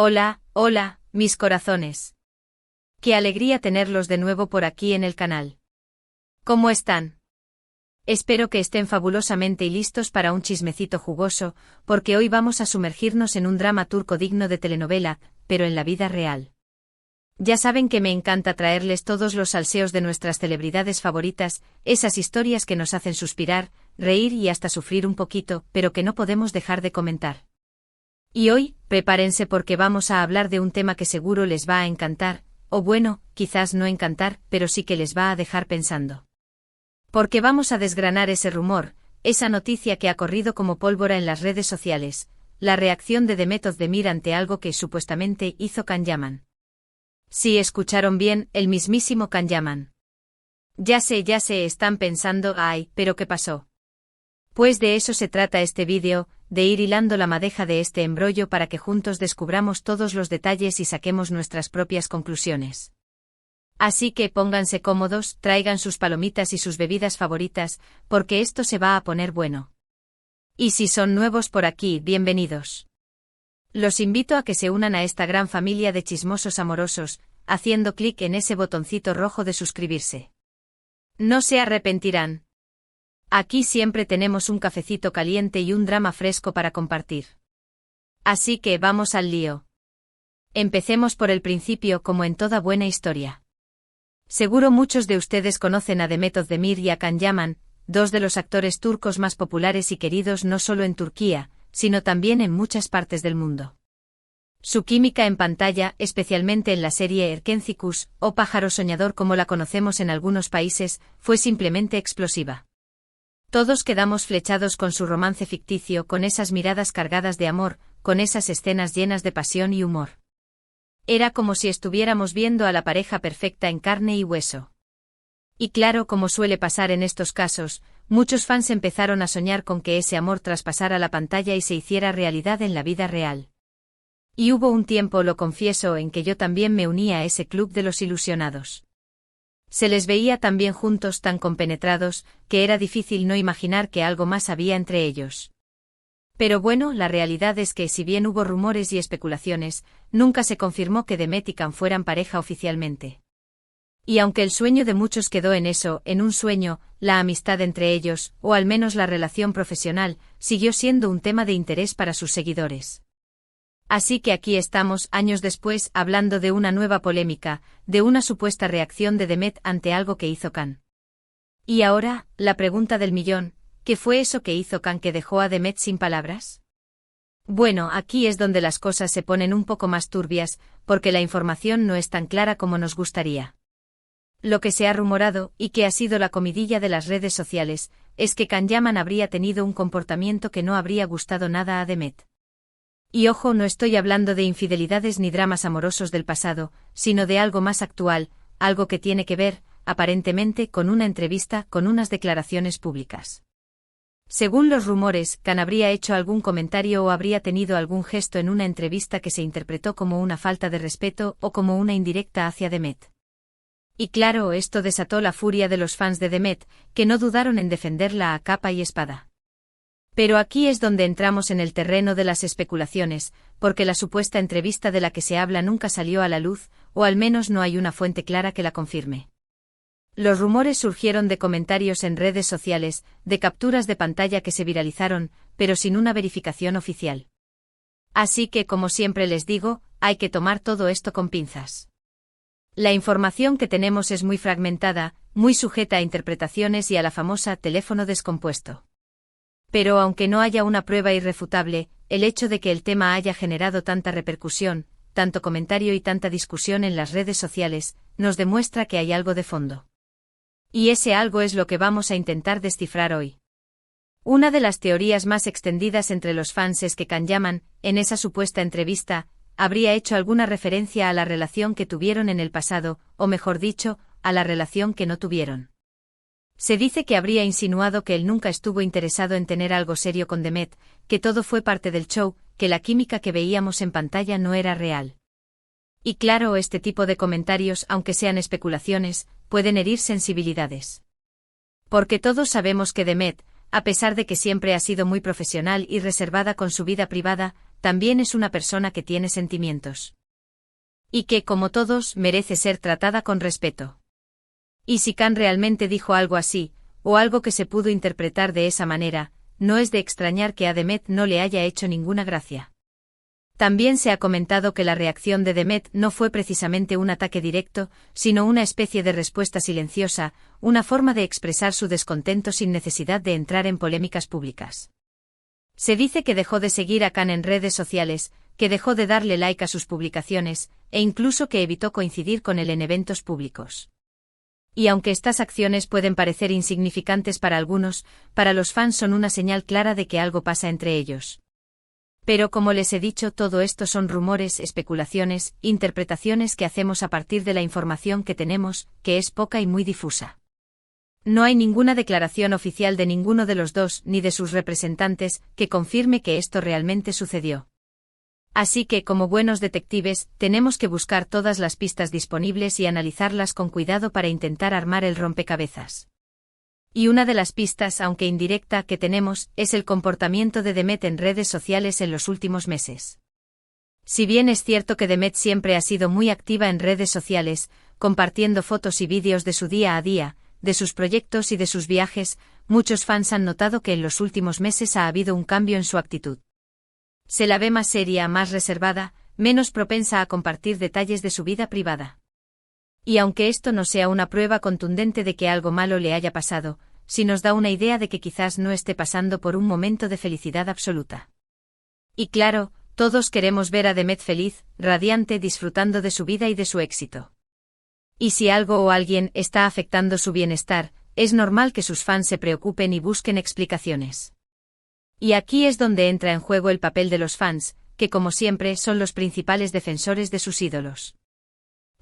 Hola, hola, mis corazones. Qué alegría tenerlos de nuevo por aquí en el canal. ¿Cómo están? Espero que estén fabulosamente y listos para un chismecito jugoso, porque hoy vamos a sumergirnos en un drama turco digno de telenovela, pero en la vida real. Ya saben que me encanta traerles todos los salseos de nuestras celebridades favoritas, esas historias que nos hacen suspirar, reír y hasta sufrir un poquito, pero que no podemos dejar de comentar. Y hoy, prepárense porque vamos a hablar de un tema que seguro les va a encantar, o bueno, quizás no encantar, pero sí que les va a dejar pensando. Porque vamos a desgranar ese rumor, esa noticia que ha corrido como pólvora en las redes sociales, la reacción de Demet Özdemir ante algo que supuestamente hizo Can Yaman. Sí, escucharon bien, el mismísimo Can Yaman. Ya sé, están pensando, ay, ¿pero qué pasó? Pues de eso se trata este vídeo, de ir hilando la madeja de este embrollo para que juntos descubramos todos los detalles y saquemos nuestras propias conclusiones. Así que pónganse cómodos, traigan sus palomitas y sus bebidas favoritas, porque esto se va a poner bueno. Y si son nuevos por aquí, bienvenidos. Los invito a que se unan a esta gran familia de chismosos amorosos, haciendo clic en ese botoncito rojo de suscribirse. No se arrepentirán. Aquí siempre tenemos un cafecito caliente y un drama fresco para compartir. Así que vamos al lío. Empecemos por el principio como en toda buena historia. Seguro muchos de ustedes conocen a Demet Özdemir y a Can Yaman, dos de los actores turcos más populares y queridos no solo en Turquía, sino también en muchas partes del mundo. Su química en pantalla, especialmente en la serie Erkencikus, o Pájaro Soñador como la conocemos en algunos países, fue simplemente explosiva. Todos quedamos flechados con su romance ficticio, con esas miradas cargadas de amor, con esas escenas llenas de pasión y humor. Era como si estuviéramos viendo a la pareja perfecta en carne y hueso. Y claro, como suele pasar en estos casos, muchos fans empezaron a soñar con que ese amor traspasara la pantalla y se hiciera realidad en la vida real. Y hubo un tiempo, lo confieso, en que yo también me unía a ese club de los ilusionados. Se les veía tan bien juntos, tan compenetrados, que era difícil no imaginar que algo más había entre ellos. Pero bueno, la realidad es que si bien hubo rumores y especulaciones, nunca se confirmó que Demet y Can fueran pareja oficialmente. Y aunque el sueño de muchos quedó en eso, en un sueño, la amistad entre ellos, o al menos la relación profesional, siguió siendo un tema de interés para sus seguidores. Así que aquí estamos, años después, hablando de una nueva polémica, de una supuesta reacción de Demet ante algo que hizo Can. Y ahora, la pregunta del millón, ¿qué fue eso que hizo Can que dejó a Demet sin palabras? Bueno, aquí es donde las cosas se ponen un poco más turbias, porque la información no es tan clara como nos gustaría. Lo que se ha rumorado, y que ha sido la comidilla de las redes sociales, es que Can Yaman habría tenido un comportamiento que no habría gustado nada a Demet. Y ojo, no estoy hablando de infidelidades ni dramas amorosos del pasado, sino de algo más actual, algo que tiene que ver, aparentemente, con una entrevista, con unas declaraciones públicas. Según los rumores, Can habría hecho algún comentario o habría tenido algún gesto en una entrevista que se interpretó como una falta de respeto o como una indirecta hacia Demet. Y claro, esto desató la furia de los fans de Demet, que no dudaron en defenderla a capa y espada. Pero aquí es donde entramos en el terreno de las especulaciones, porque la supuesta entrevista de la que se habla nunca salió a la luz, o al menos no hay una fuente clara que la confirme. Los rumores surgieron de comentarios en redes sociales, de capturas de pantalla que se viralizaron, pero sin una verificación oficial. Así que, como siempre les digo, hay que tomar todo esto con pinzas. La información que tenemos es muy fragmentada, muy sujeta a interpretaciones y a la famosa teléfono descompuesto. Pero aunque no haya una prueba irrefutable, el hecho de que el tema haya generado tanta repercusión, tanto comentario y tanta discusión en las redes sociales, nos demuestra que hay algo de fondo. Y ese algo es lo que vamos a intentar descifrar hoy. Una de las teorías más extendidas entre los fans es que Can Yaman, en esa supuesta entrevista, habría hecho alguna referencia a la relación que tuvieron en el pasado, o mejor dicho, a la relación que no tuvieron. Se dice que habría insinuado que él nunca estuvo interesado en tener algo serio con Demet, que todo fue parte del show, que la química que veíamos en pantalla no era real. Y claro, este tipo de comentarios, aunque sean especulaciones, pueden herir sensibilidades. Porque todos sabemos que Demet, a pesar de que siempre ha sido muy profesional y reservada con su vida privada, también es una persona que tiene sentimientos. Y que, como todos, merece ser tratada con respeto. Y si Khan realmente dijo algo así, o algo que se pudo interpretar de esa manera, no es de extrañar que a Demet no le haya hecho ninguna gracia. También se ha comentado que la reacción de Demet no fue precisamente un ataque directo, sino una especie de respuesta silenciosa, una forma de expresar su descontento sin necesidad de entrar en polémicas públicas. Se dice que dejó de seguir a Khan en redes sociales, que dejó de darle like a sus publicaciones, e incluso que evitó coincidir con él en eventos públicos. Y aunque estas acciones pueden parecer insignificantes para algunos, para los fans son una señal clara de que algo pasa entre ellos. Pero como les he dicho, todo esto son rumores, especulaciones, interpretaciones que hacemos a partir de la información que tenemos, que es poca y muy difusa. No hay ninguna declaración oficial de ninguno de los dos, ni de sus representantes, que confirme que esto realmente sucedió. Así que, como buenos detectives, tenemos que buscar todas las pistas disponibles y analizarlas con cuidado para intentar armar el rompecabezas. Y una de las pistas, aunque indirecta, que tenemos, es el comportamiento de Demet en redes sociales en los últimos meses. Si bien es cierto que Demet siempre ha sido muy activa en redes sociales, compartiendo fotos y vídeos de su día a día, de sus proyectos y de sus viajes, muchos fans han notado que en los últimos meses ha habido un cambio en su actitud. Se la ve más seria, más reservada, menos propensa a compartir detalles de su vida privada. Y aunque esto no sea una prueba contundente de que algo malo le haya pasado, sí nos da una idea de que quizás no esté pasando por un momento de felicidad absoluta. Y claro, todos queremos ver a Demet feliz, radiante, disfrutando de su vida y de su éxito. Y si algo o alguien está afectando su bienestar, es normal que sus fans se preocupen y busquen explicaciones. Y aquí es donde entra en juego el papel de los fans, que como siempre son los principales defensores de sus ídolos.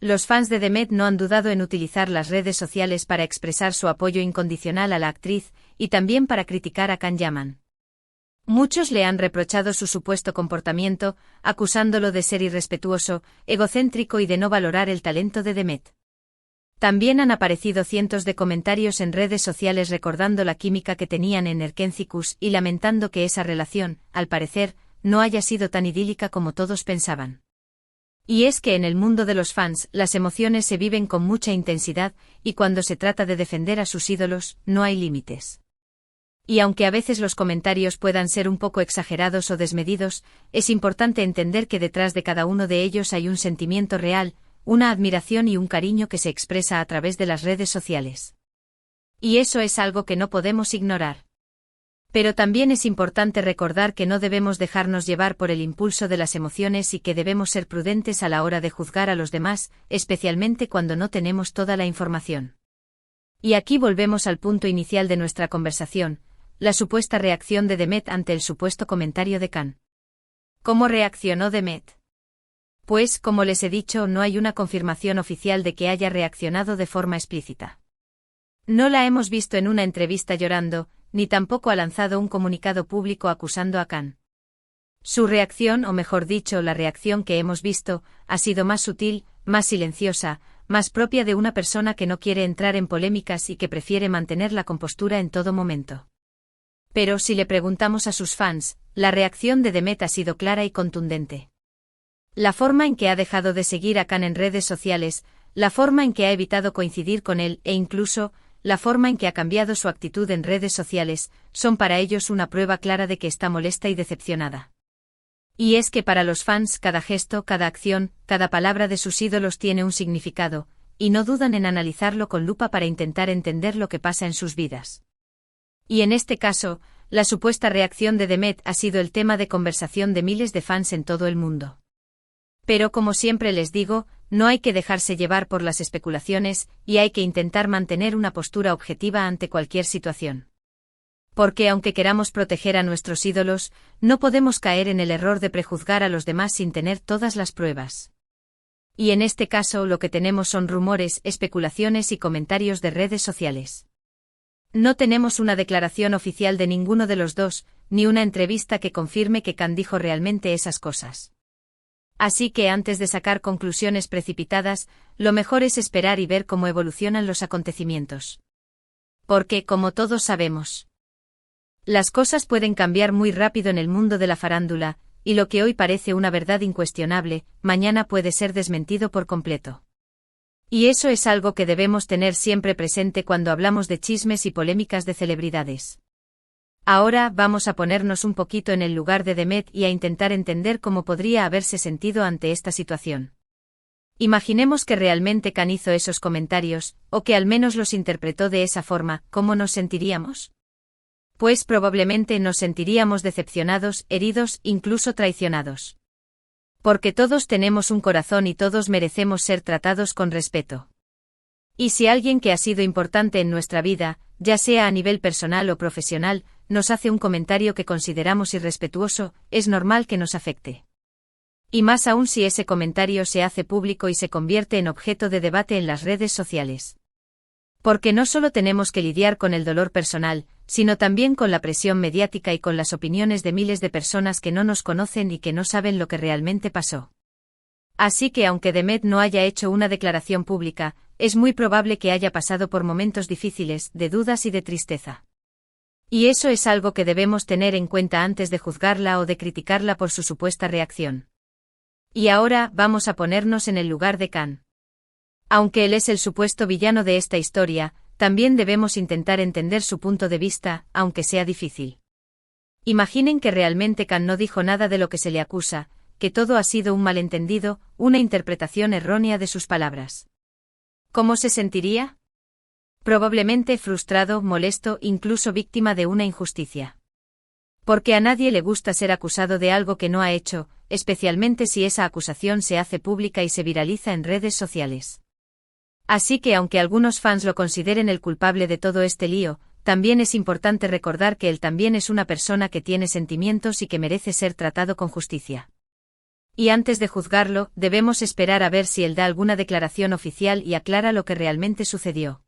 Los fans de Demet no han dudado en utilizar las redes sociales para expresar su apoyo incondicional a la actriz, y también para criticar a Can Yaman. Muchos le han reprochado su supuesto comportamiento, acusándolo de ser irrespetuoso, egocéntrico y de no valorar el talento de Demet. También han aparecido cientos de comentarios en redes sociales recordando la química que tenían en Erkencicus y lamentando que esa relación, al parecer, no haya sido tan idílica como todos pensaban. Y es que en el mundo de los fans, las emociones se viven con mucha intensidad, y cuando se trata de defender a sus ídolos, no hay límites. Y aunque a veces los comentarios puedan ser un poco exagerados o desmedidos, es importante entender que detrás de cada uno de ellos hay un sentimiento real, una admiración y un cariño que se expresa a través de las redes sociales. Y eso es algo que no podemos ignorar. Pero también es importante recordar que no debemos dejarnos llevar por el impulso de las emociones y que debemos ser prudentes a la hora de juzgar a los demás, especialmente cuando no tenemos toda la información. Y aquí volvemos al punto inicial de nuestra conversación, la supuesta reacción de Demet ante el supuesto comentario de Khan. ¿Cómo reaccionó Demet? Pues, como les he dicho, no hay una confirmación oficial de que haya reaccionado de forma explícita. No la hemos visto en una entrevista llorando, ni tampoco ha lanzado un comunicado público acusando a Khan. Su reacción, o mejor dicho, la reacción que hemos visto, ha sido más sutil, más silenciosa, más propia de una persona que no quiere entrar en polémicas y que prefiere mantener la compostura en todo momento. Pero si le preguntamos a sus fans, la reacción de Demet ha sido clara y contundente. La forma en que ha dejado de seguir a Khan en redes sociales, la forma en que ha evitado coincidir con él e incluso, la forma en que ha cambiado su actitud en redes sociales, son para ellos una prueba clara de que está molesta y decepcionada. Y es que para los fans cada gesto, cada acción, cada palabra de sus ídolos tiene un significado, y no dudan en analizarlo con lupa para intentar entender lo que pasa en sus vidas. Y en este caso, la supuesta reacción de Demet ha sido el tema de conversación de miles de fans en todo el mundo. Pero como siempre les digo, no hay que dejarse llevar por las especulaciones, y hay que intentar mantener una postura objetiva ante cualquier situación. Porque aunque queramos proteger a nuestros ídolos, no podemos caer en el error de prejuzgar a los demás sin tener todas las pruebas. Y en este caso lo que tenemos son rumores, especulaciones y comentarios de redes sociales. No tenemos una declaración oficial de ninguno de los dos, ni una entrevista que confirme que Khan dijo realmente esas cosas. Así que antes de sacar conclusiones precipitadas, lo mejor es esperar y ver cómo evolucionan los acontecimientos. Porque, como todos sabemos, las cosas pueden cambiar muy rápido en el mundo de la farándula, y lo que hoy parece una verdad incuestionable, mañana puede ser desmentido por completo. Y eso es algo que debemos tener siempre presente cuando hablamos de chismes y polémicas de celebridades. Ahora vamos a ponernos un poquito en el lugar de Demet y a intentar entender cómo podría haberse sentido ante esta situación. Imaginemos que realmente Khan hizo esos comentarios, o que al menos los interpretó de esa forma, ¿cómo nos sentiríamos? Pues probablemente nos sentiríamos decepcionados, heridos, incluso traicionados. Porque todos tenemos un corazón y todos merecemos ser tratados con respeto. Y si alguien que ha sido importante en nuestra vida, ya sea a nivel personal o profesional, nos hace un comentario que consideramos irrespetuoso, es normal que nos afecte. Y más aún si ese comentario se hace público y se convierte en objeto de debate en las redes sociales. Porque no solo tenemos que lidiar con el dolor personal, sino también con la presión mediática y con las opiniones de miles de personas que no nos conocen y que no saben lo que realmente pasó. Así que aunque Demet no haya hecho una declaración pública, es muy probable que haya pasado por momentos difíciles, de dudas y de tristeza. Y eso es algo que debemos tener en cuenta antes de juzgarla o de criticarla por su supuesta reacción. Y ahora vamos a ponernos en el lugar de Khan. Aunque él es el supuesto villano de esta historia, también debemos intentar entender su punto de vista, aunque sea difícil. Imaginen que realmente Khan no dijo nada de lo que se le acusa, que todo ha sido un malentendido, una interpretación errónea de sus palabras. ¿Cómo se sentiría? Probablemente frustrado, molesto, incluso víctima de una injusticia. Porque a nadie le gusta ser acusado de algo que no ha hecho, especialmente si esa acusación se hace pública y se viraliza en redes sociales. Así que aunque algunos fans lo consideren el culpable de todo este lío, también es importante recordar que él también es una persona que tiene sentimientos y que merece ser tratado con justicia. Y antes de juzgarlo, debemos esperar a ver si él da alguna declaración oficial y aclara lo que realmente sucedió.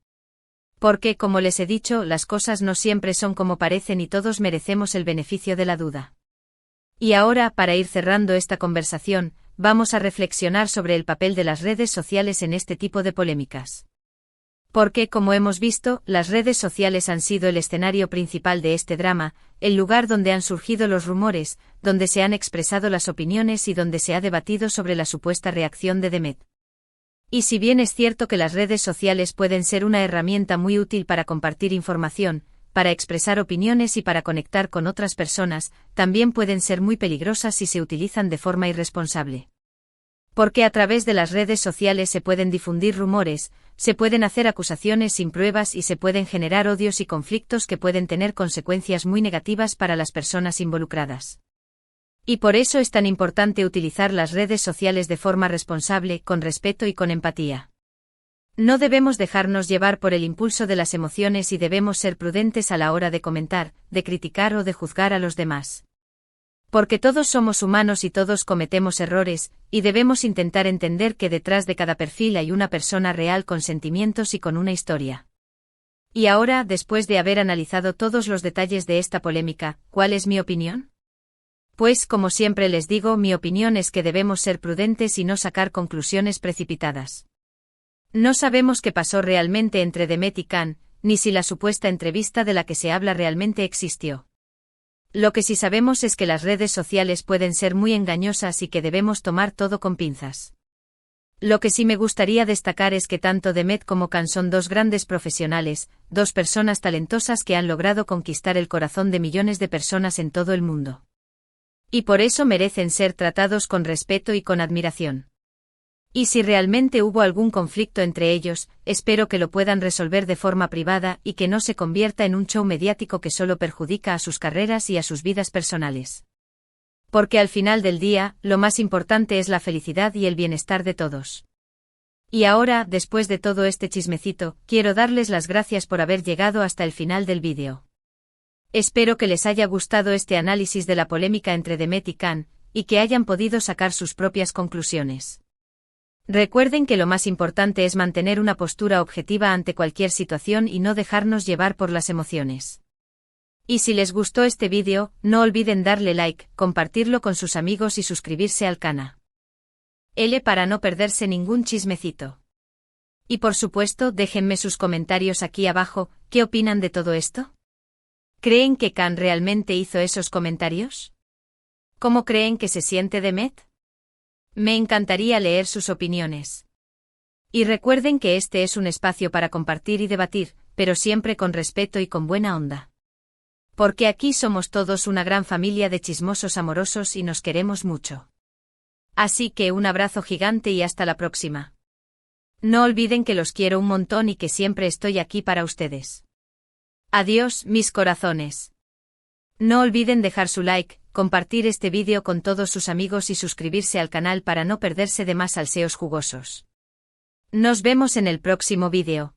Porque, como les he dicho, las cosas no siempre son como parecen y todos merecemos el beneficio de la duda. Y ahora, para ir cerrando esta conversación, vamos a reflexionar sobre el papel de las redes sociales en este tipo de polémicas. Porque, como hemos visto, las redes sociales han sido el escenario principal de este drama, el lugar donde han surgido los rumores, donde se han expresado las opiniones y donde se ha debatido sobre la supuesta reacción de Demet. Y si bien es cierto que las redes sociales pueden ser una herramienta muy útil para compartir información, para expresar opiniones y para conectar con otras personas, también pueden ser muy peligrosas si se utilizan de forma irresponsable. Porque a través de las redes sociales se pueden difundir rumores, se pueden hacer acusaciones sin pruebas y se pueden generar odios y conflictos que pueden tener consecuencias muy negativas para las personas involucradas. Y por eso es tan importante utilizar las redes sociales de forma responsable, con respeto y con empatía. No debemos dejarnos llevar por el impulso de las emociones y debemos ser prudentes a la hora de comentar, de criticar o de juzgar a los demás. Porque todos somos humanos y todos cometemos errores, y debemos intentar entender que detrás de cada perfil hay una persona real con sentimientos y con una historia. Y ahora, después de haber analizado todos los detalles de esta polémica, ¿cuál es mi opinión? Pues, como siempre les digo, mi opinión es que debemos ser prudentes y no sacar conclusiones precipitadas. No sabemos qué pasó realmente entre Demet y Khan, ni si la supuesta entrevista de la que se habla realmente existió. Lo que sí sabemos es que las redes sociales pueden ser muy engañosas y que debemos tomar todo con pinzas. Lo que sí me gustaría destacar es que tanto Demet como Khan son dos grandes profesionales, dos personas talentosas que han logrado conquistar el corazón de millones de personas en todo el mundo. Y por eso merecen ser tratados con respeto y con admiración. Y si realmente hubo algún conflicto entre ellos, espero que lo puedan resolver de forma privada y que no se convierta en un show mediático que solo perjudica a sus carreras y a sus vidas personales. Porque al final del día, lo más importante es la felicidad y el bienestar de todos. Y ahora, después de todo este chismecito, quiero darles las gracias por haber llegado hasta el final del vídeo. Espero que les haya gustado este análisis de la polémica entre Demet y Khan, y que hayan podido sacar sus propias conclusiones. Recuerden que lo más importante es mantener una postura objetiva ante cualquier situación y no dejarnos llevar por las emociones. Y si les gustó este vídeo, no olviden darle like, compartirlo con sus amigos y suscribirse al canal. Para no perderse ningún chismecito. Y por supuesto, déjenme sus comentarios aquí abajo, ¿qué opinan de todo esto? ¿Creen que Khan realmente hizo esos comentarios? ¿Cómo creen que se siente Demet? Me encantaría leer sus opiniones. Y recuerden que este es un espacio para compartir y debatir, pero siempre con respeto y con buena onda. Porque aquí somos todos una gran familia de chismosos amorosos y nos queremos mucho. Así que un abrazo gigante y hasta la próxima. No olviden que los quiero un montón y que siempre estoy aquí para ustedes. Adiós, mis corazones. No olviden dejar su like, compartir este vídeo con todos sus amigos y suscribirse al canal para no perderse de más salseos jugosos. Nos vemos en el próximo vídeo.